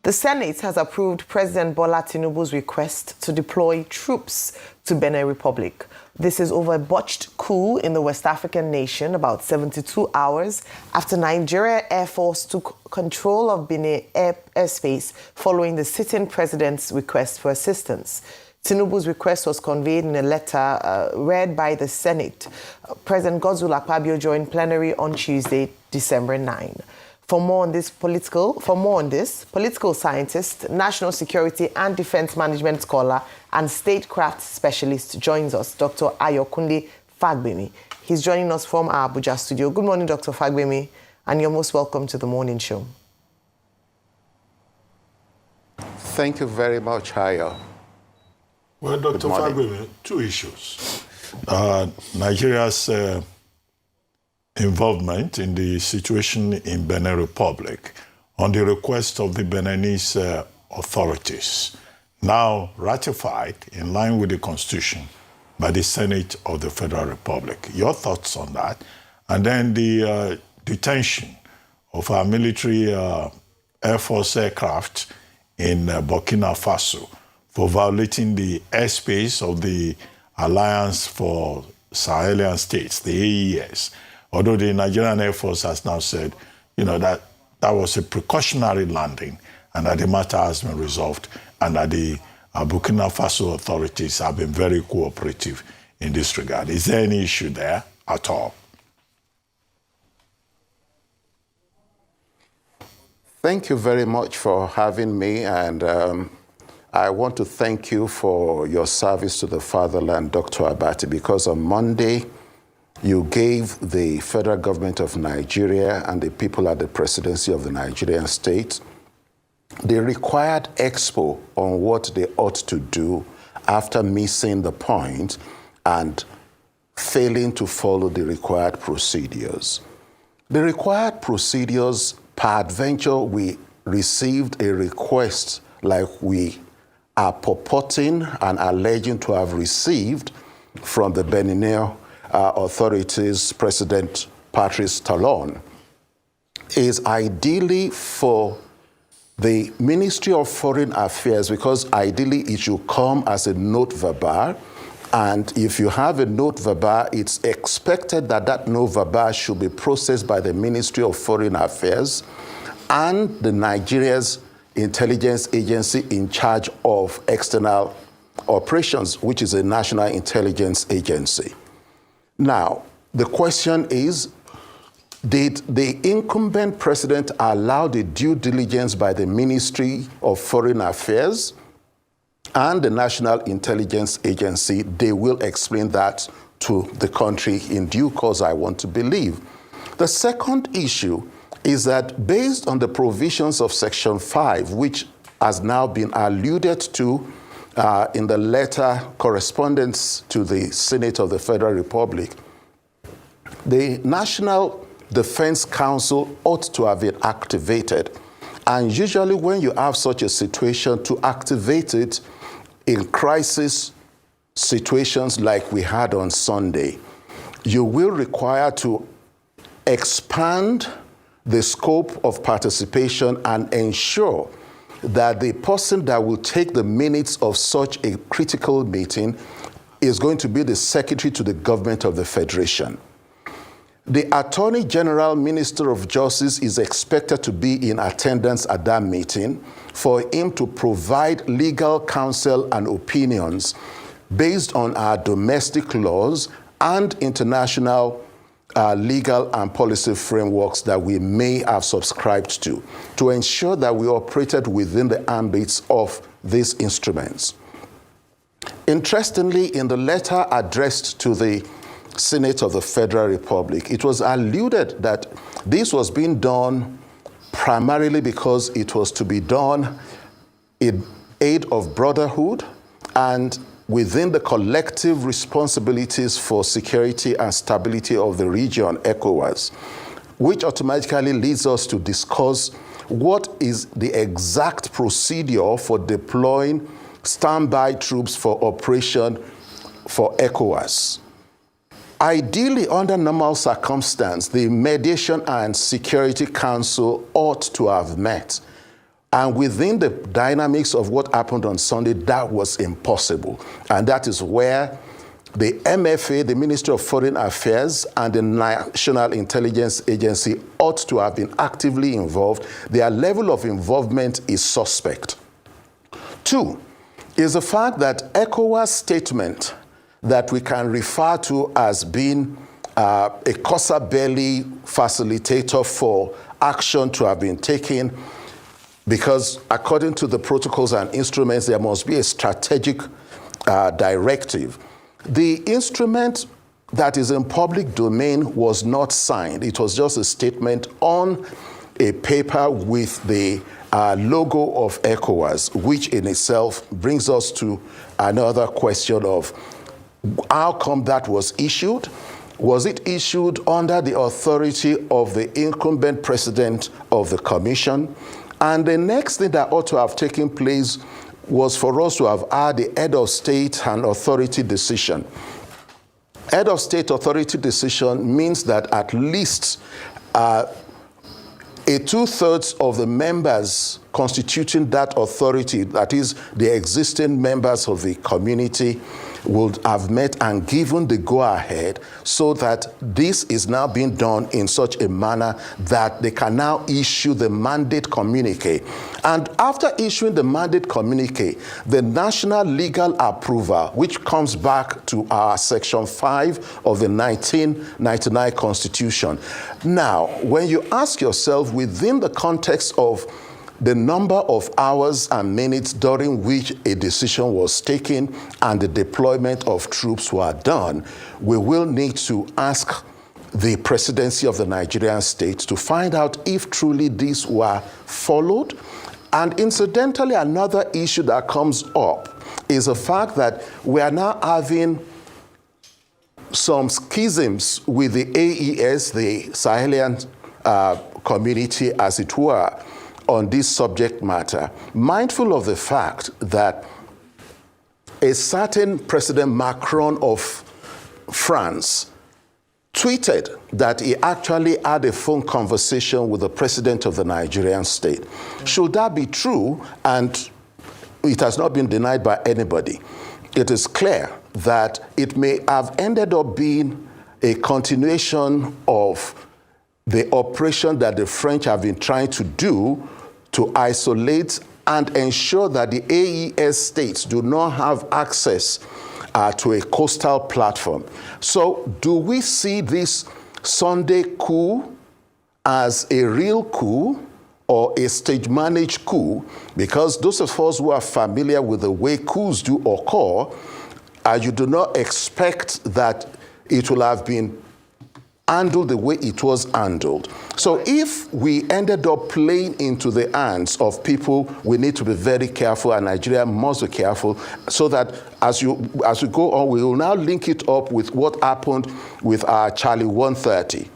The Senate has approved President Bola Tinubu's request to deploy troops to Benin Republic. This is over a botched coup in the West African nation about 72 hours after Nigeria Air Force took control of Benin airspace following the sitting president's request for assistance. Tinubu's request was conveyed in a letter read by the Senate. President Godwin Akpabio joined plenary on Tuesday, December 9. For more on this, political scientist, national security and defense management scholar, and statecraft specialist joins us, Dr. Ayokunle Fagbemi. He's joining us from our Abuja studio. Good morning, Dr. Fagbemi, and you're most welcome to the morning show. Thank you very much, Ayo. Well, Dr. Fagbemi, two issues. Nigeria's involvement in the situation in Benin Republic on the request of the Beninese authorities, now ratified in line with the Constitution by the Senate of the Federal Republic. Your thoughts on that? And then the detention of our military Air Force aircraft in Burkina Faso for violating the airspace of the Alliance for Sahelian States, the AES. Although the Nigerian Air Force has now said, that was a precautionary landing and that the matter has been resolved and that the Burkina Faso authorities have been very cooperative in this regard. Is there any issue there at all? Thank you very much for having me, and I want to thank you for your service to the fatherland, Dr. Abati, because on Monday, you gave the federal government of Nigeria and the people at the presidency of the Nigerian state the required expo on what they ought to do after missing the point and failing to follow the required procedures. The required procedures, peradventure, we received a request like we are purporting and alleging to have received from the Benin authorities, President Patrice Talon, is ideally for the Ministry of Foreign Affairs, because ideally it should come as a note verbal. And if you have a note verbal, it's expected that that note verbal should be processed by the Ministry of Foreign Affairs and the Nigeria's intelligence agency in charge of external operations, which is a national intelligence agency. Now, the question is, did the incumbent president allow the due diligence by the Ministry of Foreign Affairs and the National Intelligence Agency? They will explain that to the country in due course, I want to believe. The second issue is that based on the provisions of Section 5, which has now been alluded to in the letter correspondence to the Senate of the Federal Republic, the National Defense Council ought to have been activated. And usually when you have such a situation, to activate it in crisis situations like we had on Sunday, you will require to expand the scope of participation and ensure that the person that will take the minutes of such a critical meeting is going to be the Secretary to the Government of the Federation. The Attorney General, Minister of Justice is expected to be in attendance at that meeting for him to provide legal counsel and opinions based on our domestic laws and international legal and policy frameworks that we may have subscribed to ensure that we operated within the ambits of these instruments. Interestingly, in the letter addressed to the Senate of the Federal Republic, it was alluded that this was being done primarily because it was to be done in aid of brotherhood and within the collective responsibilities for security and stability of the region, ECOWAS, which automatically leads us to discuss what is the exact procedure for deploying standby troops for operation for ECOWAS. Ideally, under normal circumstances, the Mediation and Security Council ought to have met And within the dynamics of what happened on Sunday, that was impossible. And that is where the MFA, the Ministry of Foreign Affairs, and the National Intelligence Agency ought to have been actively involved. Their level of involvement is suspect. Two is the fact that ECOWAS statement that we can refer to as being a Cosa Belli facilitator for action to have been taken, because according to the protocols and instruments, there must be a strategic directive. The instrument that is in public domain was not signed. It was just a statement on a paper with the logo of ECOWAS, which in itself brings us to another question of how come that was issued? Was it issued under the authority of the incumbent president of the commission? And the next thing that ought to have taken place was for us to have had the head of state and authority decision. Head of state authority decision means that at least a 2/3 of the members constituting that authority, that is the existing members of the community, would have met and given the go-ahead, so that this is now being done in such a manner that they can now issue the mandate communique. And after issuing the mandate communique, the national legal approval, which comes back to our Section 5 of the 1999 Constitution. Now, when you ask yourself within the context of the number of hours and minutes during which a decision was taken and the deployment of troops were done, we will need to ask the presidency of the Nigerian state to find out if truly these were followed. And incidentally, another issue that comes up is the fact that we are now having some schisms with the AES, the Sahelian community, as it were, on this subject matter, mindful of the fact that a certain President Macron of France tweeted that he actually had a phone conversation with the president of the Nigerian state. Should that be true, and it has not been denied by anybody, it is clear that it may have ended up being a continuation of the operation that the French have been trying to do to isolate and ensure that the AES states do not have access to a coastal platform. So do we see this Sunday coup as a real coup or a stage-managed coup? Because those of us who are familiar with the way coups do occur, you do not expect that it will have been handled the way it was handled. So if we ended up playing into the hands of people, we need to be very careful, and Nigeria must be careful, so that as we go on, we will now link it up with what happened with our Charlie 130.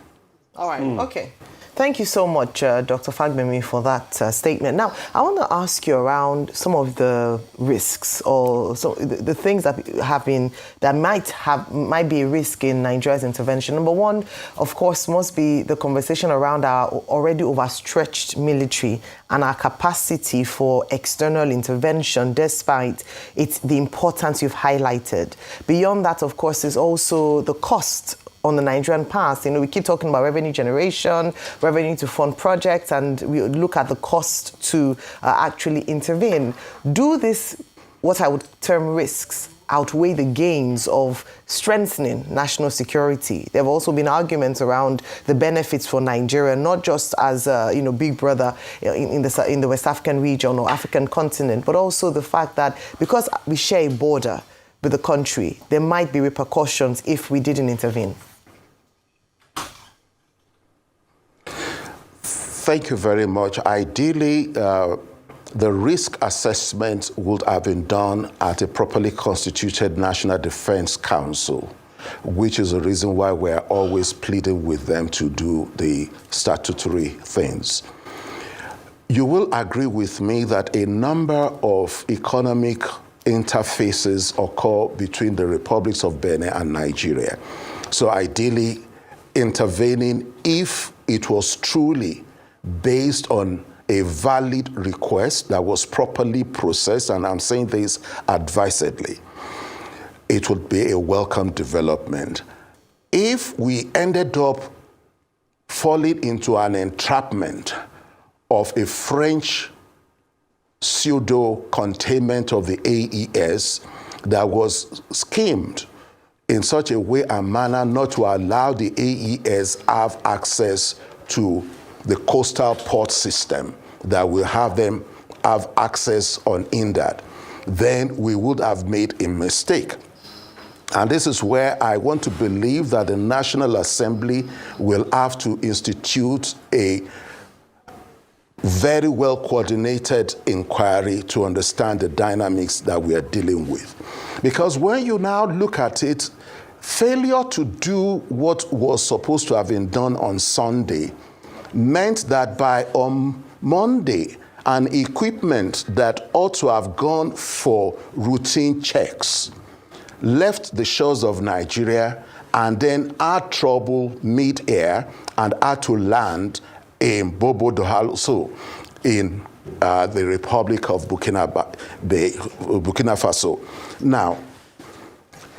All right, okay. Thank you so much, Dr. Fagbemi, for that statement. Now, I want to ask you around some of the risks, or the things that might be a risk in Nigeria's intervention. Number one, of course, must be the conversation around our already overstretched military and our capacity for external intervention, despite the importance you've highlighted. Beyond that, of course, is also the cost on the Nigerian past. You know, we keep talking about revenue generation, revenue to fund projects, and we look at the cost to actually intervene. Do this, what I would term risks, outweigh the gains of strengthening national security? There have also been arguments around the benefits for Nigeria, not just as big brother in the West African region or African continent, but also the fact that because we share a border with the country, there might be repercussions if we didn't intervene. Thank you very much. Ideally, the risk assessment would have been done at a properly constituted National Defense Council, which is the reason why we're always pleading with them to do the statutory things. You will agree with me that a number of economic interfaces occur between the republics of Benin and Nigeria. So ideally, intervening, if it was truly based on a valid request that was properly processed, and I'm saying this advisedly, it would be a welcome development. If we ended up falling into an entrapment of a French pseudo-containment of the AES that was schemed in such a way and manner not to allow the AES have access to the coastal port system, that will have them have access unhindered, then we would have made a mistake. And this is where I want to believe that the National Assembly will have to institute a very well coordinated inquiry to understand the dynamics that we are dealing with. Because when you now look at it, failure to do what was supposed to have been done on Sunday meant that by Monday, an equipment that ought to have gone for routine checks left the shores of Nigeria and then had trouble mid-air and had to land in Bobo Dohalso in the Republic of Burkina Faso. Now,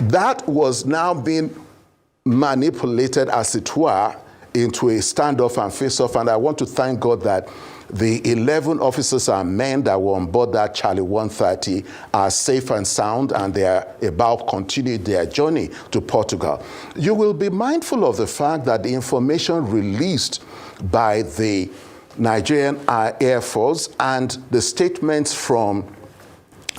that was now being manipulated, as it were, into a standoff and face-off, and I want to thank God that the 11 officers and men that were on board that Charlie 130 are safe and sound, and they are about to continue their journey to Portugal. You will be mindful of the fact that the information released by the Nigerian Air Force and the statements from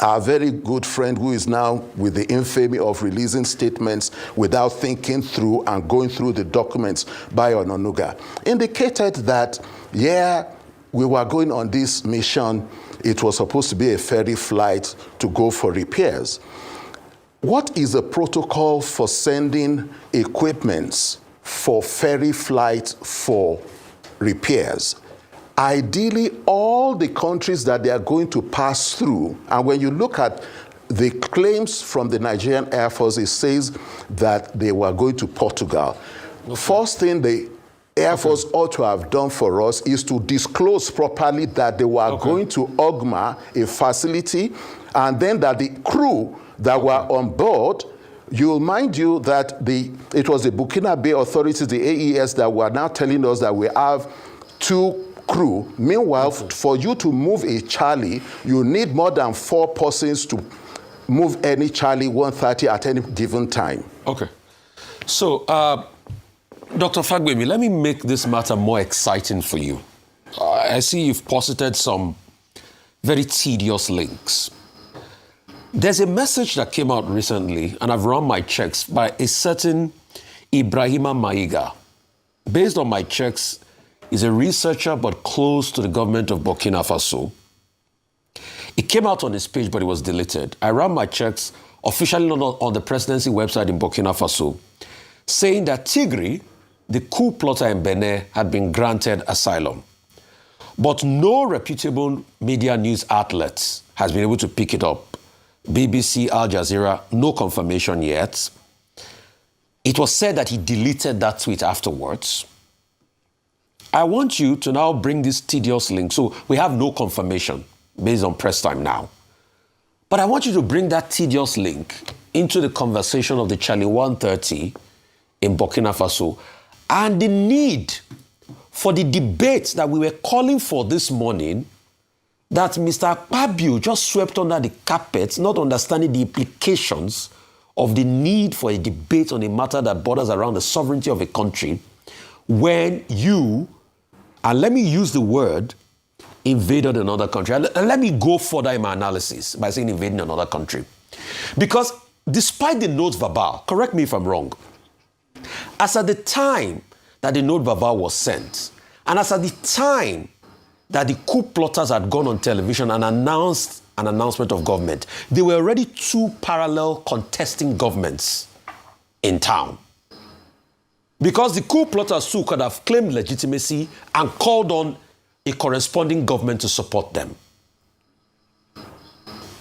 our very good friend who is now with the infamy of releasing statements without thinking through and going through the documents by Ononuga indicated that, yeah, we were going on this mission. It was supposed to be a ferry flight to go for repairs. What is the protocol for sending equipments for ferry flight for repairs? Ideally, all the countries that they are going to pass through, and when you look at the claims from the Nigerian Air Force, it says that they were going to Portugal. Okay. First thing the Air Force ought to have done for us is to disclose properly that they were going to Ogma, a facility, and then that the crew that were on board, you'll mind you that it was the Burkina Bay authorities, the AES, that were now telling us that we have 2 crew. Meanwhile, for you to move a Charlie, you need more than 4 persons to move any Charlie 130 at any given time. Okay. So, Dr. Fagbemi, let me make this matter more exciting for you. I see you've posited some very tedious links. There's a message that came out recently, and I've run my checks, by a certain Ibrahima Maiga. Based on my checks, he's a researcher but close to the government of Burkina Faso. It came out on his page, but it was deleted. I ran my checks officially on the presidency website in Burkina Faso, saying that Tigri, the coup plotter in Benin, had been granted asylum. But no reputable media news outlet has been able to pick it up. BBC, Al Jazeera, no confirmation yet. It was said that he deleted that tweet afterwards. I want you to now bring this tedious link. So we have no confirmation based on press time now. But I want you to bring that tedious link into the conversation of the Charlie 130 in Burkina Faso and the need for the debate that we were calling for this morning, that Mr. Akpabio just swept under the carpet, not understanding the implications of the need for a debate on a matter that borders around the sovereignty of a country, when you, and let me use the word, invaded another country. And let me go further in my analysis by saying invading another country. Because despite the note verbal, correct me if I'm wrong, as at the time that the note verbal was sent, and as at the time that the coup plotters had gone on television and announced an announcement of government, there were already 2 parallel contesting governments in town. Because the coup plotters too could have claimed legitimacy and called on a corresponding government to support them.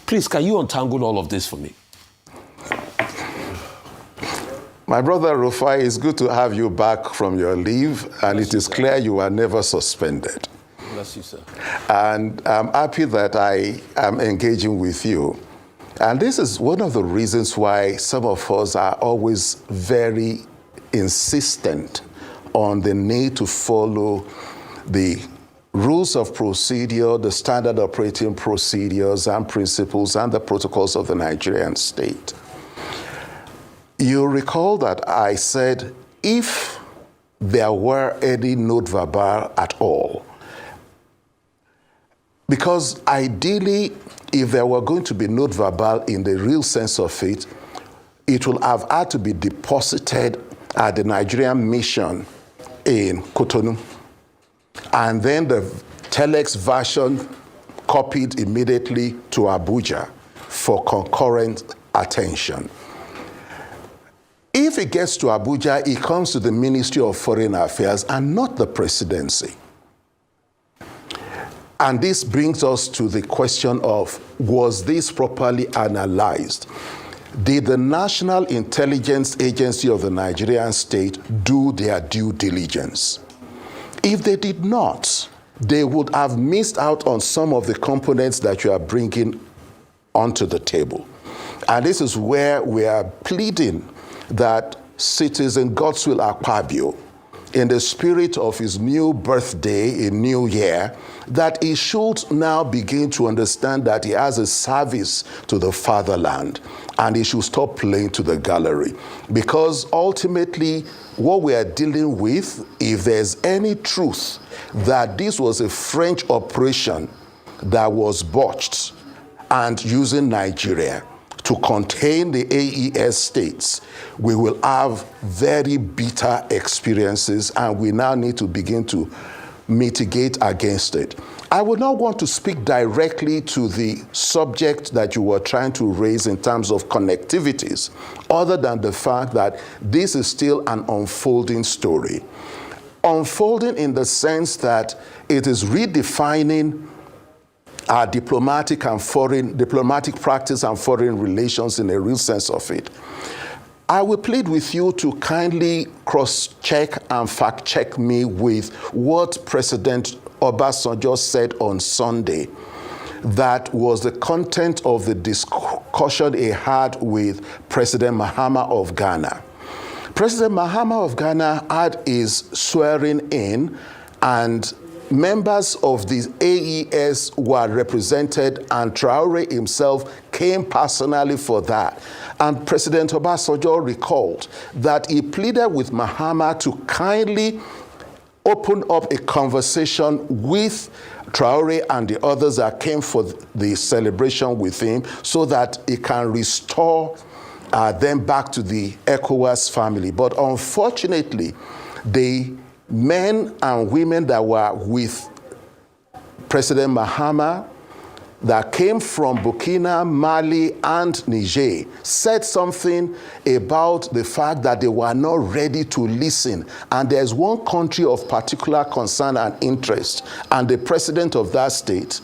Please, can you untangle all of this for me? My brother Rufai, it's good to have you back from your leave, and it is clear you are never suspended. bless you, sir. And I'm happy that I am engaging with you. And this is one of the reasons why some of us are always very insistent on the need to follow the rules of procedure, the standard operating procedures and principles and the protocols of the Nigerian state. You recall that I said if there were any note verbal at all, because ideally, if there were going to be note verbal in the real sense of it, it will have had to be deposited at the Nigerian mission in Cotonou. And then the telex version copied immediately to Abuja for concurrent attention. If it gets to Abuja, it comes to the Ministry of Foreign Affairs and not the presidency. And this brings us to the question of, was this properly analyzed? Did the National Intelligence Agency of the Nigerian state do their due diligence? If they did not, they would have missed out on some of the components that you are bringing onto the table. And this is where we are pleading that Citizen Godwin Akpabio, in the spirit of his new birthday, a new year, that he should now begin to understand that he has a service to the fatherland and he should stop playing to the gallery. Because ultimately, what we are dealing with, if there's any truth that this was a French operation that was botched and using Nigeria to contain the AES states, we will have very bitter experiences and we now need to begin to mitigate against it. I would not want to speak directly to the subject that you were trying to raise in terms of connectivities, other than the fact that this is still an unfolding story. Unfolding in the sense that it is redefining our diplomatic practice and foreign relations in a real sense of it. I will plead with you to kindly cross-check and fact-check me with what President Obasanjo said on Sunday. That was the content of the discussion he had with President Mahama of Ghana. President Mahama of Ghana had his swearing in, and members of the AES were represented, and Traore himself came personally for that. And President Obasanjo recalled that he pleaded with Mahama to kindly open up a conversation with Traore and the others that came for the celebration with him so that he can restore them back to the ECOWAS family. But unfortunately, the men and women that were with President Mahama that came from Burkina, Mali, and Niger said something about the fact that they were not ready to listen. And there's one country of particular concern and interest, and the president of that state,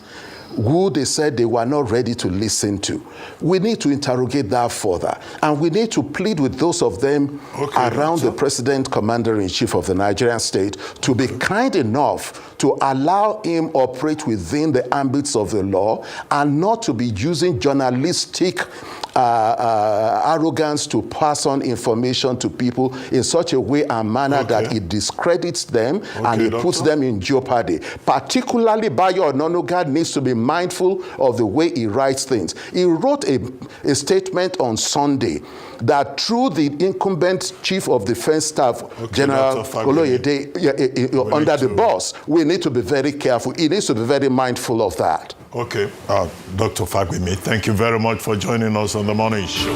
who they said they were not ready to listen to. We need to interrogate that further. And we need to plead with those of them around the President, Commander-in-Chief of the Nigerian state, to be kind enough to allow him operate within the ambits of the law and not to be using journalistic arrogance to pass on information to people in such a way and manner that it discredits them and it puts them in jeopardy. Particularly, Bayo Ononuga needs to be mindful of the way he writes things. He wrote a statement on Sunday that through the incumbent Chief of Defense Staff, General Oloyede, under the boss, we need to be very careful. He needs to be very mindful of that. Okay, Dr. Fagbemi, thank you very much for joining us on the morning show.